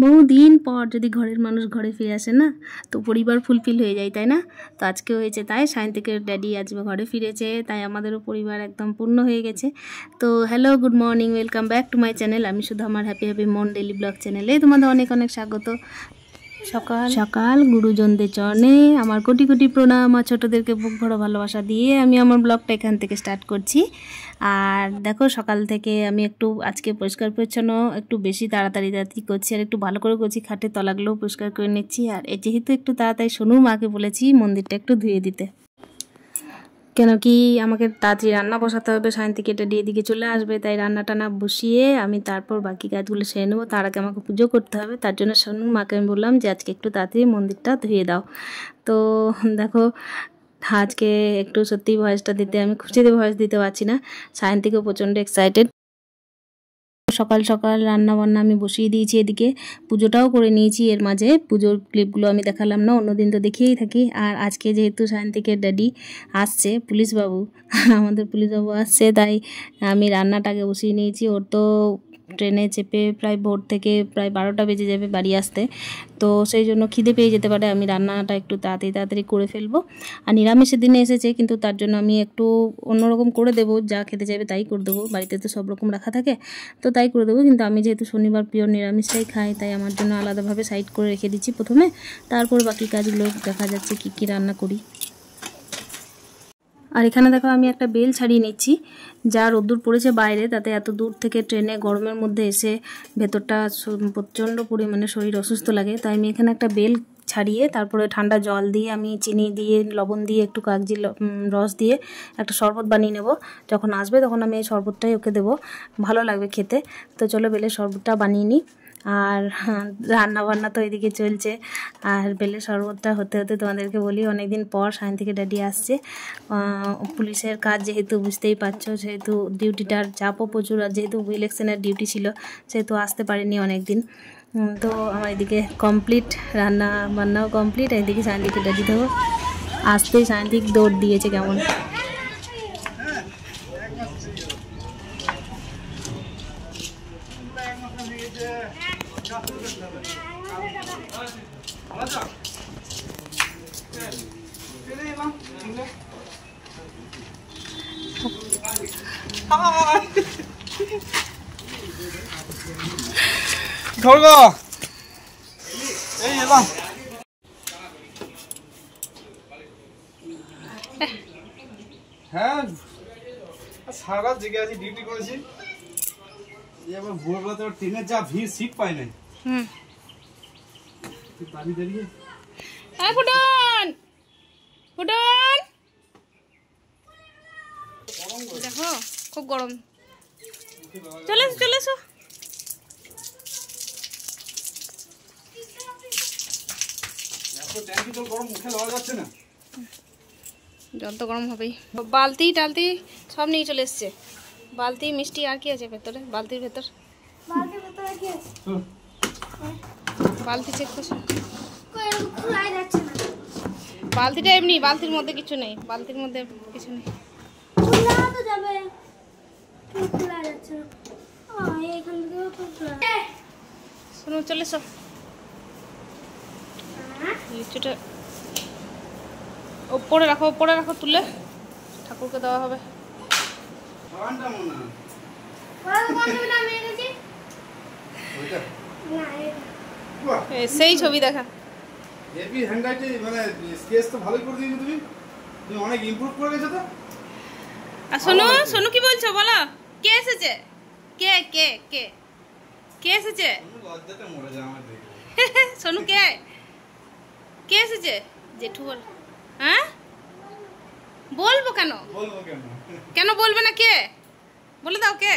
বহুদিন পর যদি ঘরের মানুষ ঘরে ফিরে আসে না, তো পরিবার ফুলফিল হয়ে যায়, তাই না? তো আজকে হয়েছে তাই, সায়ন্তিকের ড্যাডি আজ ঘরে ফিরেছে, তাই আমাদেরও পরিবার একদম পূর্ণ হয়ে গেছে। তো hello, good morning, welcome back to my channel. আমি শুধু আমার হ্যাপি হ্যাপি মন ডেলি ব্লগ চ্যানেলে তোমাদের অনেক অনেক স্বাগত। সকাল সকাল গুরুজনদের চরণে আমার কোটি কোটি প্রণাম, আর ছোটোদেরকে বুক ভরা ভালোবাসা দিয়ে আমি আমার ব্লগটা এখান থেকে স্টার্ট করছি। আর দেখো, সকাল থেকে আমি একটু আজকে পরিষ্কার পরিচ্ছন্ন একটু বেশি তাড়াতাড়ি করছি, আর একটু ভালো করে করছি, খাটের তলাগুলোও পরিষ্কার করে নিচ্ছি। আর যেহেতু একটু তাড়াতাড়ি সোনুর মাকে বলেছি মন্দিরটা একটু ধুয়ে দিতে, কেন কি আমাকে তাড়াতাড়ি রান্না বসাতে হবে, সায়ন্তিক এটা দিয়ে দিকে চলে আসবে, তাই রান্না টানা বসিয়ে আমি তারপর বাকি কাজগুলো সেরে নেবো। তার আগে আমাকে পুজো করতে হবে, তার জন্য সোনুর মাকে আমি বললাম যে আজকে একটু তাড়াতাড়ি মন্দিরটা ধুয়ে দাও। তো দেখো, আজকে একটু সত্যি ভয়েসটা দিতে আমি খুশিতে ভয়েস দিতে পারছি না, সায়ন্তিকও প্রচণ্ড এক্সাইটেড। সকাল সকাল রান্না বান্না আমি বসিয়ে দিয়েছি, এদিকে পুজোটাও করে নিয়েছি। এর মাঝে পুজোর ক্লিপগুলো আমি দেখালাম না, অন্যদিন তো দেখিয়েই থাকি। আর আজকে যেহেতু সায়ন্তিকের ড্যাডি আসছে, পুলিশবাবু আমাদের পুলিশবাবু আসছে, তাই আমি রান্নাটাকে বসিয়ে নিয়েছি। ওর তো ট্রেনে চেপে প্রায় ভোর থেকে প্রায় 12টা বেজে যাবে বাড়ি আসতে, তো সেই জন্য খিদে পেয়ে যেতে পারে। আমি রান্নাটা একটু তাড়াতাড়ি করে ফেলবো। আর নিরামিষের দিনে এসেছে, কিন্তু তার জন্য আমি একটু অন্যরকম করে দেবো, যা খেতে চাইবে তাই করে দেবো। বাড়িতে তো সব রকম রাখা থাকে, তো তাই করে দেবো। কিন্তু আমি যেহেতু শনিবার পিওর নিরামিষটাই খাই, তাই আমার জন্য আলাদাভাবে সাইড করে রেখে দিচ্ছি প্রথমে, তারপর বাকি কাজগুলো দেখা যাচ্ছে কি কি রান্না করি। আর এখানে দেখো, আমি একটা বেল ছাড়িয়ে নিচ্ছি, যা রোদ্দুর পড়েছে বাইরে, তাতে এত দূর থেকে ট্রেনে গরমের মধ্যে এসে ভেতরটা প্রচণ্ড পরিমাণে শরীর অসুস্থ লাগে, তাই আমি এখানে একটা বেল ছাড়িয়ে তারপরে ঠান্ডা জল দিয়ে আমি চিনি দিয়ে লবণ দিয়ে একটু কাগজি রস দিয়ে একটা শরবত বানিয়ে নেব। যখন আসবে তখন আমি এই শরবতটাই ওকে দেবো, ভালো লাগবে খেতে। তো চলো বেলের শরবতটা বানিয়ে নিই। আর রান্না বান্না তো এদিকে চলছে, আর বেলের শরবতটা হতে হতে তোমাদেরকে বলি, অনেকদিন পর সায়ন্তিকের ড্যাডি আসছে। পুলিশের কাজ যেহেতু বুঝতেই পারছো, সেহেতু ডিউটিটার চাপও প্রচুর, আর যেহেতু ইলেকশনের ডিউটি ছিল সেহেতু আসতে পারিনি অনেক দিন। তো আমার এদিকে কমপ্লিট, রান্না বান্নাও কমপ্লিট। এদিকে সায়ন্তিকের ড্যাডি দেবো, আসতেই সায়ন্তিক দৌড় দিয়েছে কেমন। হ্যাঁ, সারা রাত জেগে আছি, ডিউটি করেছি। এবার ভোরবেলা তো ট্রেনের যা ভিড়, সিট পাই নাই। দাঁড়িয়ে দাঁড়িয়ে দেখো খুব গরম, চলে এসো। ট্যাঙ্কি তো গরম, মুখে লওয়া যাচ্ছে না। জল তো গরম হবেই। বালতি টালতি সব নিয়ে চলে এসছে, বালতি মিষ্টি আর কি আছে ভেতরে, বালতির ভেতর বালতি চেক করছো, বালতিটা এমনি, বালতির মধ্যে কিছু নেই, বালতির মধ্যে কিছু নেই। শোনো, চলে এসো। লিচুটা ওপরে রাখো, তুলে ঠাকুরকে দেওয়া হবে। সেই ছবি দেখা, মানে স্কেচ তো ভালোই করে দিয়েছো তুমি, অনেক ইমপ্রুভ করে গেছো তো। আর সোনু কি বলছো বলো, কে এসেছে? কে কে কে কে এসেছে? লজ্জাটা মরে যায় আমার দেখে। সোনু কে এসেছে? জেঠু বল। হ্যাঁ, বলবো কেন কেন বলবে না? কে বলে দাও, কে?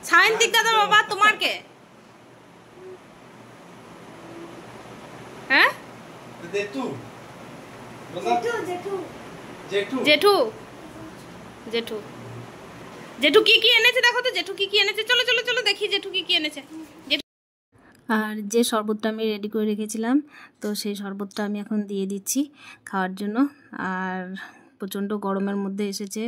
সায়ন্তিক দাদার বাবা। তোমার কে? হ্যাঁ, জেঠু জেঠু জেঠু জেঠু কি এনেছে দেখো তো, জেঠু কি এনেছে। চলো চলো চলো দেখি জেঠু কি এনেছে। আর যে শরবতটা আমি রেডি করে রেখেছিলাম, তো সেই শরবতটা আমি এখন দিয়ে দিচ্ছি খাওয়ার জন্য। আর প্রচণ্ড গরমের মধ্যে এসেছে,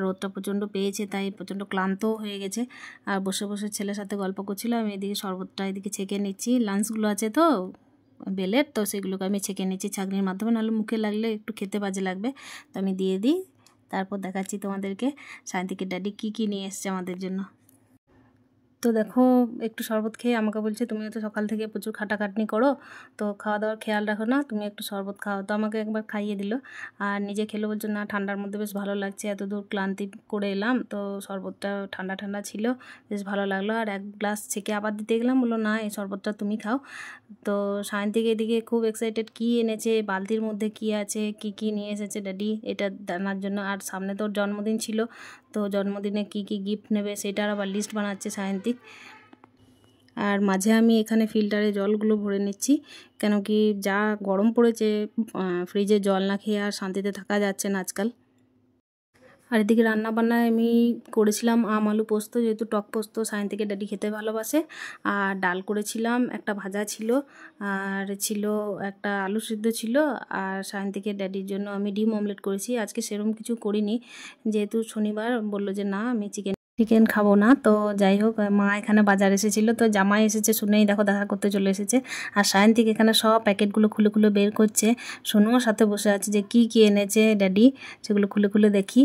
রোদটা প্রচণ্ড পেয়েছে, তাই প্রচণ্ড ক্লান্তও হয়ে গেছে। আর বসে বসে ছেলের সাথে গল্প করছিল, আমি এদিকে শরবতটা এদিকে ছেঁকে নিচ্ছি। লাঞ্চগুলো আছে তো বেলের, তো সেগুলোকে আমি ছেঁকে নিচ্ছি ছাঁকনির মাধ্যমে, নাহলে মুখে লাগলে একটু খেতে বাজে লাগবে। তো আমি দিয়ে দিই, তারপর দেখাচ্ছি তোমাদেরকে সায়ন্তিকের ড্যাডি কী কী নিয়ে এসছে আমাদের জন্য। তো দেখো একটু শরবত খেয়ে আমাকে বলছে, তুমিও তো সকাল থেকে প্রচুর খাটাখাটনি করো, তো খাওয়া দাওয়ার খেয়াল রাখো না, তুমি একটু শরবত খাও। তো আমাকে একবার খাইয়ে দিল, আর নিজে খেলো, বলছে না ঠান্ডার মধ্যে বেশ ভালো লাগছে, এত দূর ক্লান্তি করে এলাম, তো শরবতটা ঠান্ডা ঠান্ডা ছিল, বেশ ভালো লাগলো। আর এক গ্লাস ছেঁকে আবার দিতে গেলাম, বললো না এই শরবতটা তুমি খাও। তো সায়ন্তিক এদিকে খুব এক্সাইটেড, কী এনেছে, বালতির মধ্যে কী আছে, কি নিয়ে এসেছে ড্যাডি এটা জানার জন্য। আর সামনে তোর জন্মদিন ছিল, তো জন্মদিনে কি গিফট নেবে সেটার আবার লিস্ট বানাচ্ছে সায়ন্তিক। আর মাঝে আমি এখানে ফিল্টারে জলগুলো ভরে নিচ্ছি, কেন কি যা গরম পড়েছে, ফ্রিজে জল না খেয়ে আর শান্তিতে থাকা যাচ্ছে না আজকাল। আর এদিকে রান্নাবান্নায় আমি করেছিলাম আম আলু পোস্ত, যেহেতু টক পোস্ত সায়ন্তিকের ড্যাডি খেতে ভালোবাসে। আর ডাল করেছিলাম, একটা ভাজা ছিল, আর ছিল একটা আলু সিদ্ধ ছিল। আর সায়ন্তিকের ড্যাডির জন্য আমি ডিম অমলেট করেছি। আজকে সেরকম কিছু করিনি, যেহেতু শনিবার, বললো যে না আমি চিকেন খাবো না। তো যাই হোক, মা এখানে বাজার এসেছিলো, তো জামাই এসেছে শুনেই দেখো দেখা করতে চলে এসেছে। আর সায়ন্তিক এখানে সব প্যাকেটগুলো খুলে খুলে বের করছে, সোনুও সাথে বসে আছে যে কি এনেছে ড্যাডি, সেগুলো খুলে খুলে দেখি।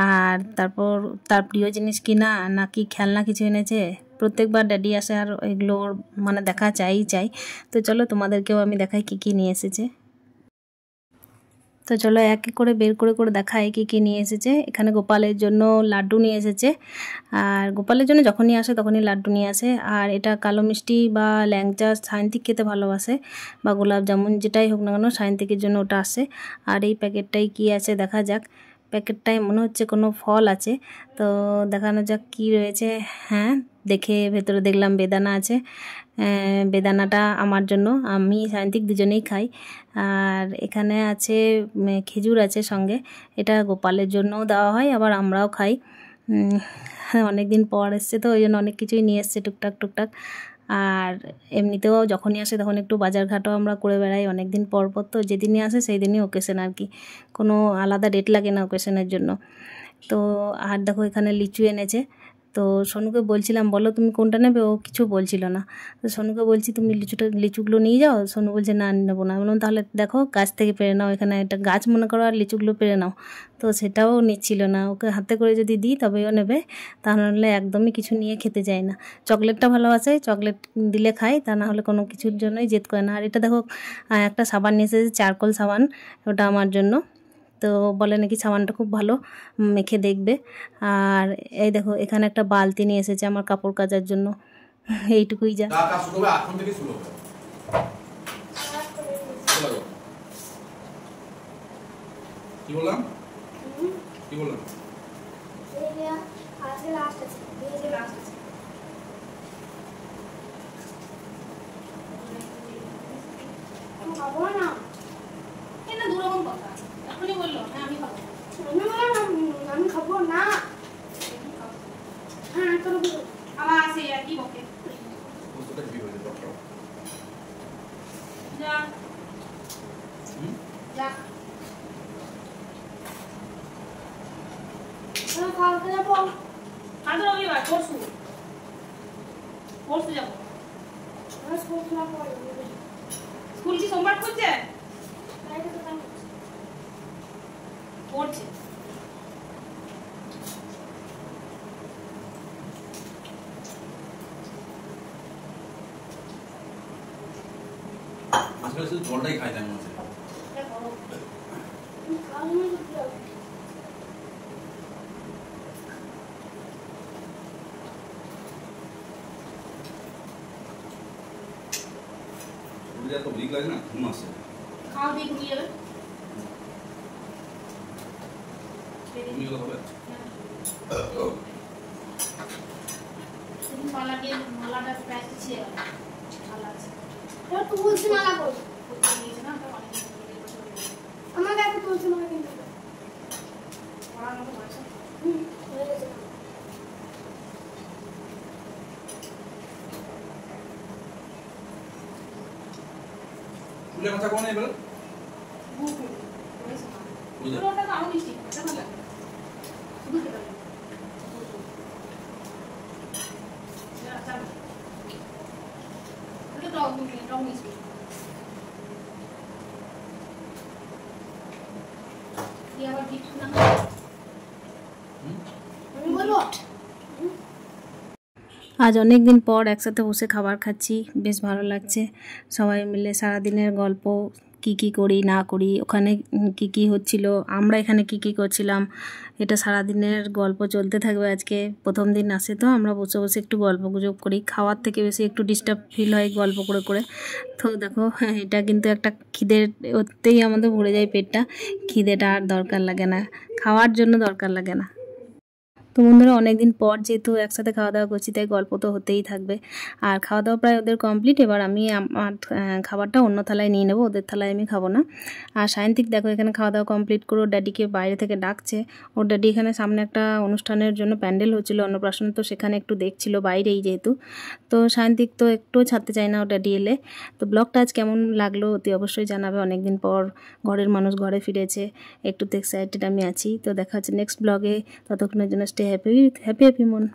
আর তারপর তার প্রিয় জিনিস কিনা নাকি খেলনা কিছু এনেছে। প্রত্যেকবার ড্যাডি আসে আর এগুলো মানে দেখা চাই। তো চলো তোমাদেরকেও আমি দেখাই কি নিয়ে এসেছে। তো চলো এক এক করে বের করে দেখাই কি নিয়ে এসেছে। এখানে গোপালের জন্য লাড্ডু নিয়ে এসেছে, আর গোপালের জন্য যখনই আসে তখনই লাড্ডু নিয়ে আসে। আর এটা কালো মিষ্টি বা ল্যাংচা সায়ন্তিক খেতে ভালোবাসে, বা গোলাপ জামুন যেটাই হোক না কেন সায়ন্তিকের জন্য ওটা আসে। আর এই প্যাকেটটাই কি আছে দেখা যাক। প্যাকেটটায় মনে হচ্ছে কোনো ফল আছে, তো দেখানো যাক কি রয়েছে। হ্যাঁ, দেখে ভেতরে দেখলাম বেদানা আছে। বেদানাটা আমার জন্য, আমি সায়ন্তিক দুজনেই খাই। আর এখানে আছে খেজুর আছে সঙ্গে, এটা গোপালের জন্যও দেওয়া হয়, আবার আমরাও খাই। অনেক দিন পর এসছে তো ওই জন্য অনেক কিছুই নিয়ে এসছে টুকটাক। আর এমনিতেও যখনই আসে তখন একটু বাজারঘাটও আমরা করে বেড়াই, অনেক দিন পর তো যেদিনই আসে সেই দিনই ওকেশন আর কি, কোনো আলাদা ডেট লাগে না ওকেশনের জন্য। তো আর দেখো এখানে লিচু এনেছে। তো সোনুকে বলছিলাম বলো তুমি কোনটা নেবে, ও কিছু বলছিল না। তো সোনুকে বলছি তুমি লিচুগুলো নিয়ে যাও, সোনু বলছে না নেবো না। বললাম তাহলে দেখো গাছ থেকে পেরে নাও, এখানে একটা গাছ মনে করো আর লিচুগুলো পেরে নাও। তো সেটাও নিচ্ছিল না, ওকে হাতে করে যদি দিই তবেও নেবে, তাহলে একদমই কিছু নিয়ে খেতে যায় না। চকলেটটা ভালোবাসে, চকলেট দিলে খায়, তা না হলে কোনো কিছুর জন্যই জেদ করে না। আর এটা দেখো একটা সাবান নিয়ে এসেছে, চারকোল সাবান, ওটা আমার জন্য। তো বলে নাকি সাবানটা খুব ভালো, মেখে দেখবে। আর এই দেখো এখানে একটা বালতি নিয়ে এসেছে আমার কাপড় কাচার জন্য, এইটুকুই যা। কি বললাম আমি খাবো না, আমার আছে কি বকে যা যা কালকে যাবো, কালকে রবিবার, পরশু যাবো। স্কুল কি সোমবার খুলছে? পড়ছে। আজকাল শুধু জলটাই খাই তাই মনে তো ভিক লাগে না, ঘুম আসে। খাওয়া দিয়ে ঘুমিয়ে যাবে। তুমি কথা হবে মালাটা প্রায় ছিঁড়ে গেল, মালা আছে তুলসী মালা করবো, না আমাকে একটা তুলসী মালা কিনতে হবে। পড়ার মতো আছে। হয়ে গেছে। ফুলের কথা কোন এবার? করেছে আজ অনেক দিন পর একসাথে বসে খাবার খাচ্ছি, বেশ ভালো লাগছে। সবাই মিলে সারাদিনের গল্প, কি করি না করি, ওখানে কি হচ্ছিল, আমরা এখানে কি করছিলাম, এটা সারাদিনের গল্প চলতে থাকবে। আজকে প্রথম দিন আসে তো আমরা বসে বসে একটু গল্প গুজব করি, খাওয়ার থেকে বেশি একটু ডিস্টার্ব ফিল হয় গল্প করে করে। তো দেখো এটা কিন্তু একটা খিদের ওতেই আমাদের ভরে যায় পেটটা, খিদেটা আর দরকার লাগে না, খাওয়ার জন্য দরকার লাগে না। তো বন্ধুরা অনেকদিন পর যেহেতু একসাথে খাওয়া দাওয়া করছি তাই গল্প তো হতেই থাকবে। আর খাওয়া দাওয়া প্রায় ওদের কমপ্লিট, এবার আমি আমার খাবারটা অন্য থালায় নিয়ে নেবো, ওদের থালায় আমি খাবো না। আর সায়ন্তিক দেখো এখানে খাওয়া দাওয়া কমপ্লিট করে ওর ড্যাডিকে বাইরে থেকে ডাকছে। ওর ড্যাডি এখানে সামনে একটা অনুষ্ঠানের জন্য প্যান্ডেল হচ্ছিলো অন্নপ্রাশন, তো সেখানে একটু দেখছিল বাইরেই যেহেতু। তো সায়ন্তিক তো একটু ছাড়তে চায় না ওর ড্যাডি এলে। তো ব্লগটা আজ কেমন লাগলো অতি অবশ্যই জানাবে। অনেকদিন পর ঘরের মানুষ ঘরে ফিরেছে, একটু তো এক্সাইটেড আমি আছি। তো দেখা হচ্ছে নেক্সট ব্লগে, ততক্ষণের জন্য স্টে হ্যাপি মন।